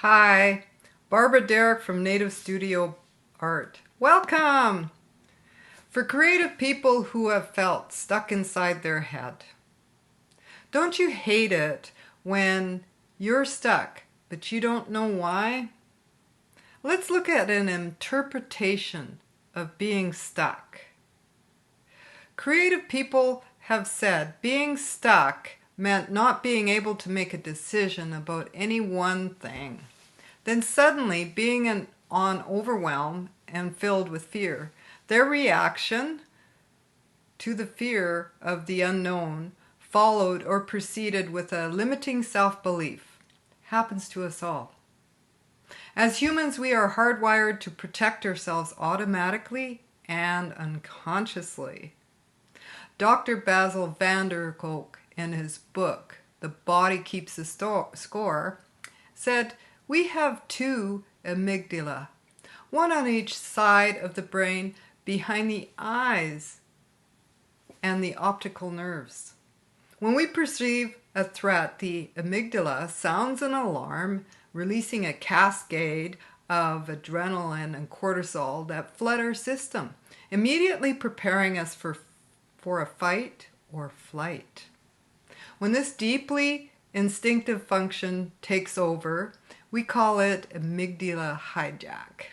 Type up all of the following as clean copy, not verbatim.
Hi, Barbara Derrick from Native Studio Art. Welcome! For creative people who have felt stuck inside their head. Don't you hate it when you're stuck, but you don't know why? Let's look at an interpretation of being stuck. Creative people have said being stuck meant not being able to make a decision about any one thing. Then suddenly being on overwhelm and filled with fear. Their reaction to the fear of the unknown followed or preceded with a limiting self-belief. Happens to us all. As humans, we are hardwired to protect ourselves automatically and unconsciously. Dr. Basil van der Kolk, in his book, The Body Keeps the Score, said, we have two amygdala, one on each side of the brain behind the eyes and the optical nerves. When we perceive a threat, the amygdala sounds an alarm, releasing a cascade of adrenaline and cortisol that flood our system, immediately preparing us for a fight or flight. When this deeply instinctive function takes over, we call it Amagdyla Hijack.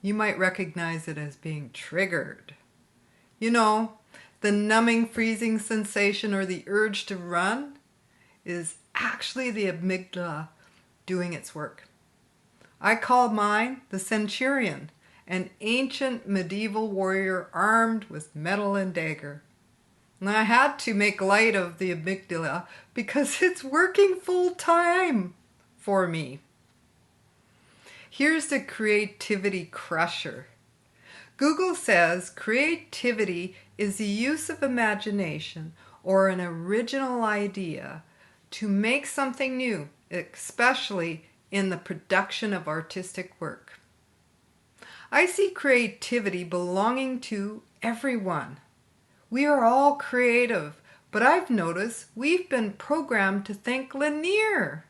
You might recognize it as being triggered. You know, the numbing, freezing sensation or the urge to run is actually the amygdala doing its work. I call mine the centurion, an ancient medieval warrior armed with metal and dagger. And I had to make light of the amygdala because it's working full time for me. Here's the creativity crusher. Google says creativity is the use of imagination or an original idea to make something new, especially in the production of artistic work. I see creativity belonging to everyone. We are all creative, but I've noticed we've been programmed to think linear.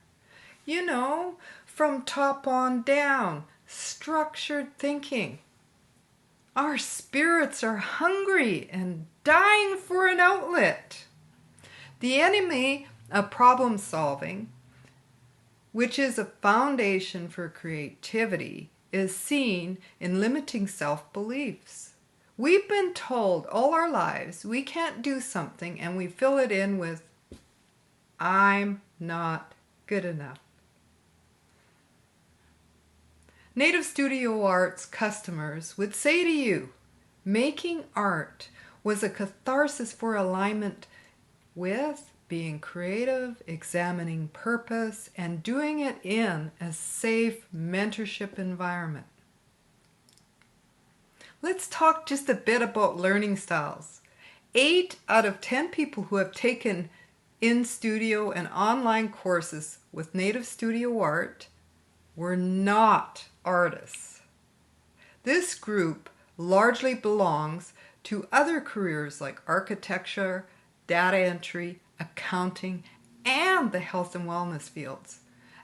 You know, from top on down, structured thinking. Our spirits are hungry and dying for an outlet. The enemy of problem solving, which is a foundation for creativity, is seen in limiting self-beliefs. We've been told all our lives we can't do something, and we fill it in with, I'm not good enough. Native Studio Art's customers would say to you, making art was a catharsis for alignment with being creative, examining purpose, and doing it in a safe mentorship environment. Let's talk just a bit about learning styles. 8 out of 10 people who have taken in-studio and online courses with Native Studio Art were not artists. This group largely belongs to other careers like architecture, data entry, accounting, and the health and wellness fields.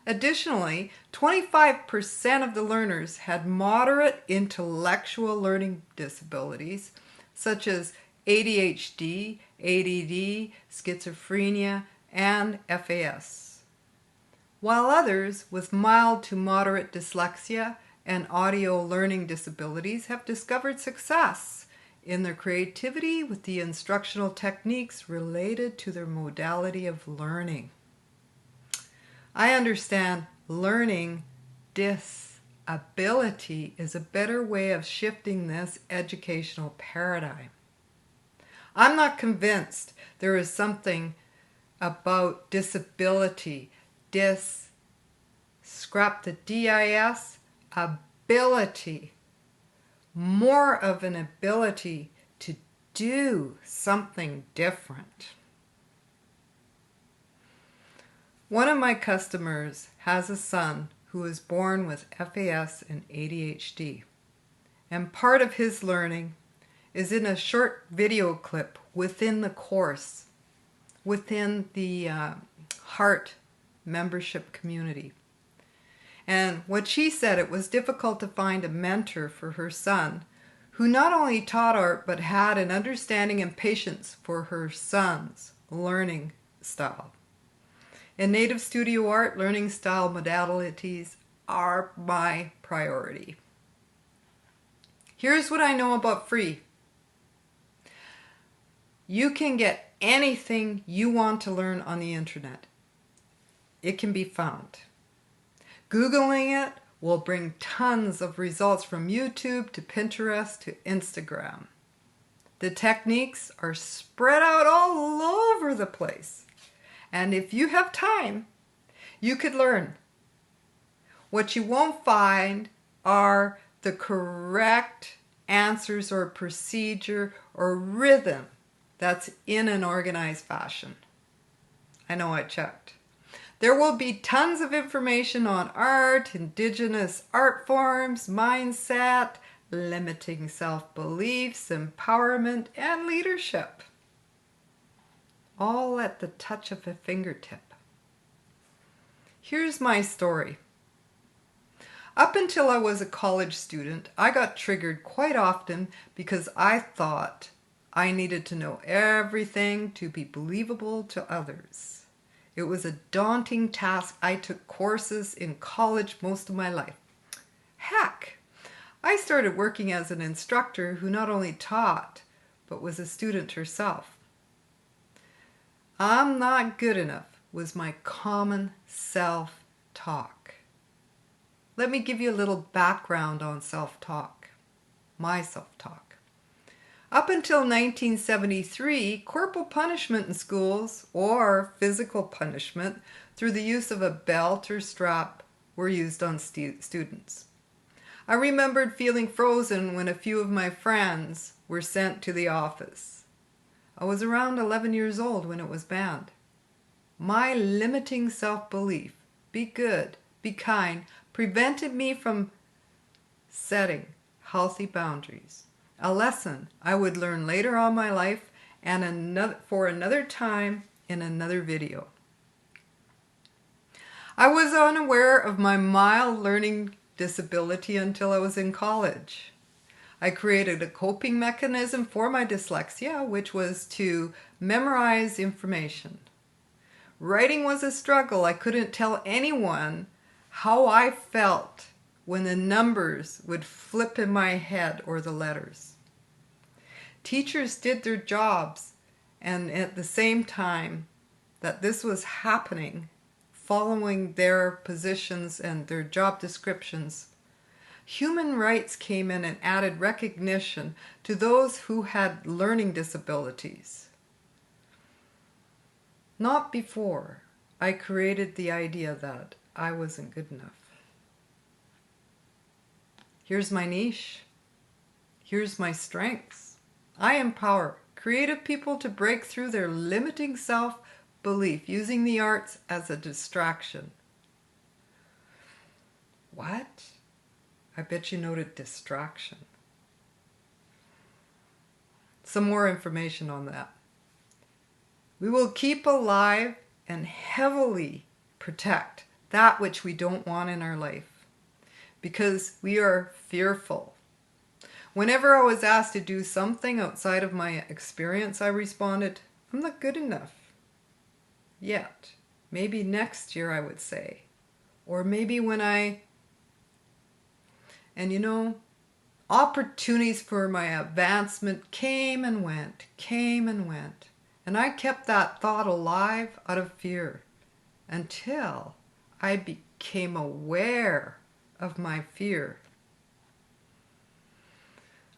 Additionally, 25% of the learners had moderate intellectual learning disabilities, such as ADHD, ADD, schizophrenia, and FAS, while others with mild to moderate dyslexia and audio learning disabilities have discovered success in their creativity with the instructional techniques related to their modality of learning. I understand learning disability is a better way of shifting this educational paradigm. I'm not convinced there is something about disability, scrap the DIS, ability, more of an ability to do something different. One of my customers has a son who was born with FAS and ADHD, and part of his learning is in a short video clip within the course, within the Heart membership community. And what she said, it was difficult to find a mentor for her son who not only taught art but had an understanding and patience for her son's learning style. In Native Studio Art, learning style modalities are my priority. Here's what I know about free. You can get anything you want to learn on the internet. It can be found. Googling it will bring tons of results from YouTube to Pinterest to Instagram. The techniques are spread out all over the place. And if you have time, you could learn. What you won't find are the correct answers or procedure or rhythm that's in an organized fashion. I know I checked. There will be tons of information on art, indigenous art forms, mindset, limiting self-beliefs, empowerment, and leadership. All at the touch of a fingertip. Here's my story. Up until I was a college student, I got triggered quite often because I thought I needed to know everything to be believable to others. It was a daunting task. I took courses in college most of my life. Heck, I started working as an instructor who not only taught, but was a student herself. I'm not good enough was my common self-talk. Let me give you a little background on self-talk, my self-talk. Up until 1973, corporal punishment in schools, or physical punishment through the use of a belt or strap, were used on students. I remembered feeling frozen when a few of my friends were sent to the office. I was around 11 years old when it was banned. My limiting self-belief, be good, be kind, prevented me from setting healthy boundaries. A lesson I would learn later on in my life and for another time in another video. I was unaware of my mild learning disability until I was in college. I created a coping mechanism for my dyslexia, which was to memorize information. Writing was a struggle. I couldn't tell anyone how I felt when the numbers would flip in my head or the letters. Teachers did their jobs, and at the same time that this was happening, following their positions and their job descriptions, human rights came in and added recognition to those who had learning disabilities. Not before I created the idea that I wasn't good enough. Here's my niche. Here's my strengths. I empower creative people to break through their limiting self-belief using the arts as a distraction. What? I bet you noted distraction. Some more information on that. We will keep alive and heavily protect that which we don't want in our life because we are fearful. Whenever I was asked to do something outside of my experience, I responded, I'm not good enough yet. Maybe next year, I would say. Or maybe when and you know, opportunities for my advancement came and went. And I kept that thought alive out of fear until I became aware of my fear.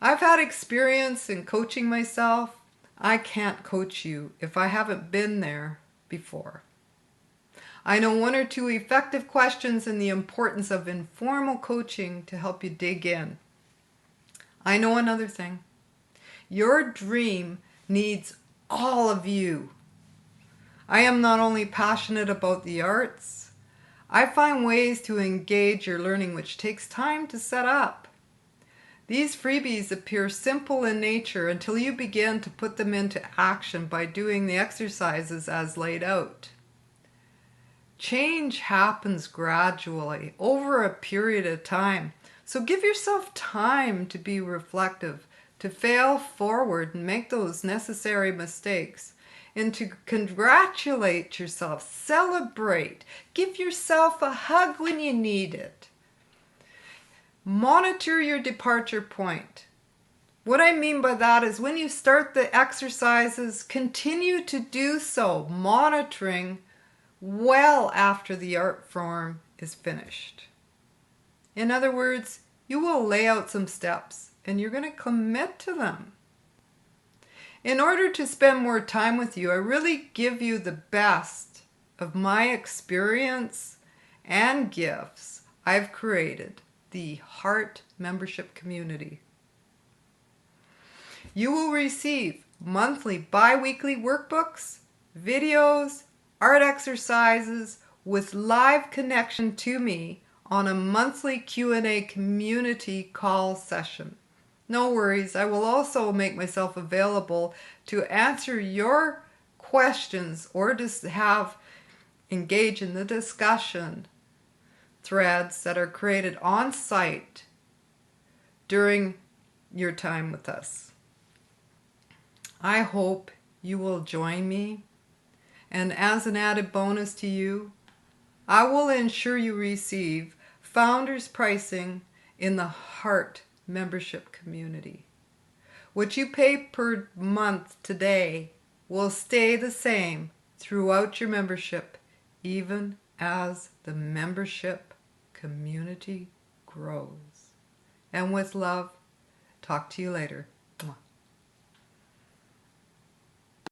I've had experience in coaching myself. I can't coach you if I haven't been there before. I know one or two effective questions and the importance of informal coaching to help you dig in. I know another thing. Your dream needs all of you. I am not only passionate about the arts, I find ways to engage your learning which takes time to set up. These freebies appear simple in nature until you begin to put them into action by doing the exercises as laid out. Change happens gradually over a period of time. So give yourself time to be reflective, to fail forward and make those necessary mistakes, and to congratulate yourself, celebrate, give yourself a hug when you need it. Monitor your departure point. What I mean by that is when you start the exercises, continue to do so, monitoring well after the art form is finished. In other words, you will lay out some steps and you're going to commit to them. In order to spend more time with you, I really give you the best of my experience and gifts. I've created the Heart Membership Community. You will receive monthly, bi-weekly workbooks, videos, art exercises with live connection to me on a monthly Q&A community call session. No worries, I will also make myself available to answer your questions or just engage in the discussion threads that are created on site during your time with us. I hope you will join me, and as an added bonus to you, I will ensure you receive founders pricing in the Heart Membership Community. What you pay per month today will stay the same throughout your membership, even as the membership community grows. And with love, talk to you later.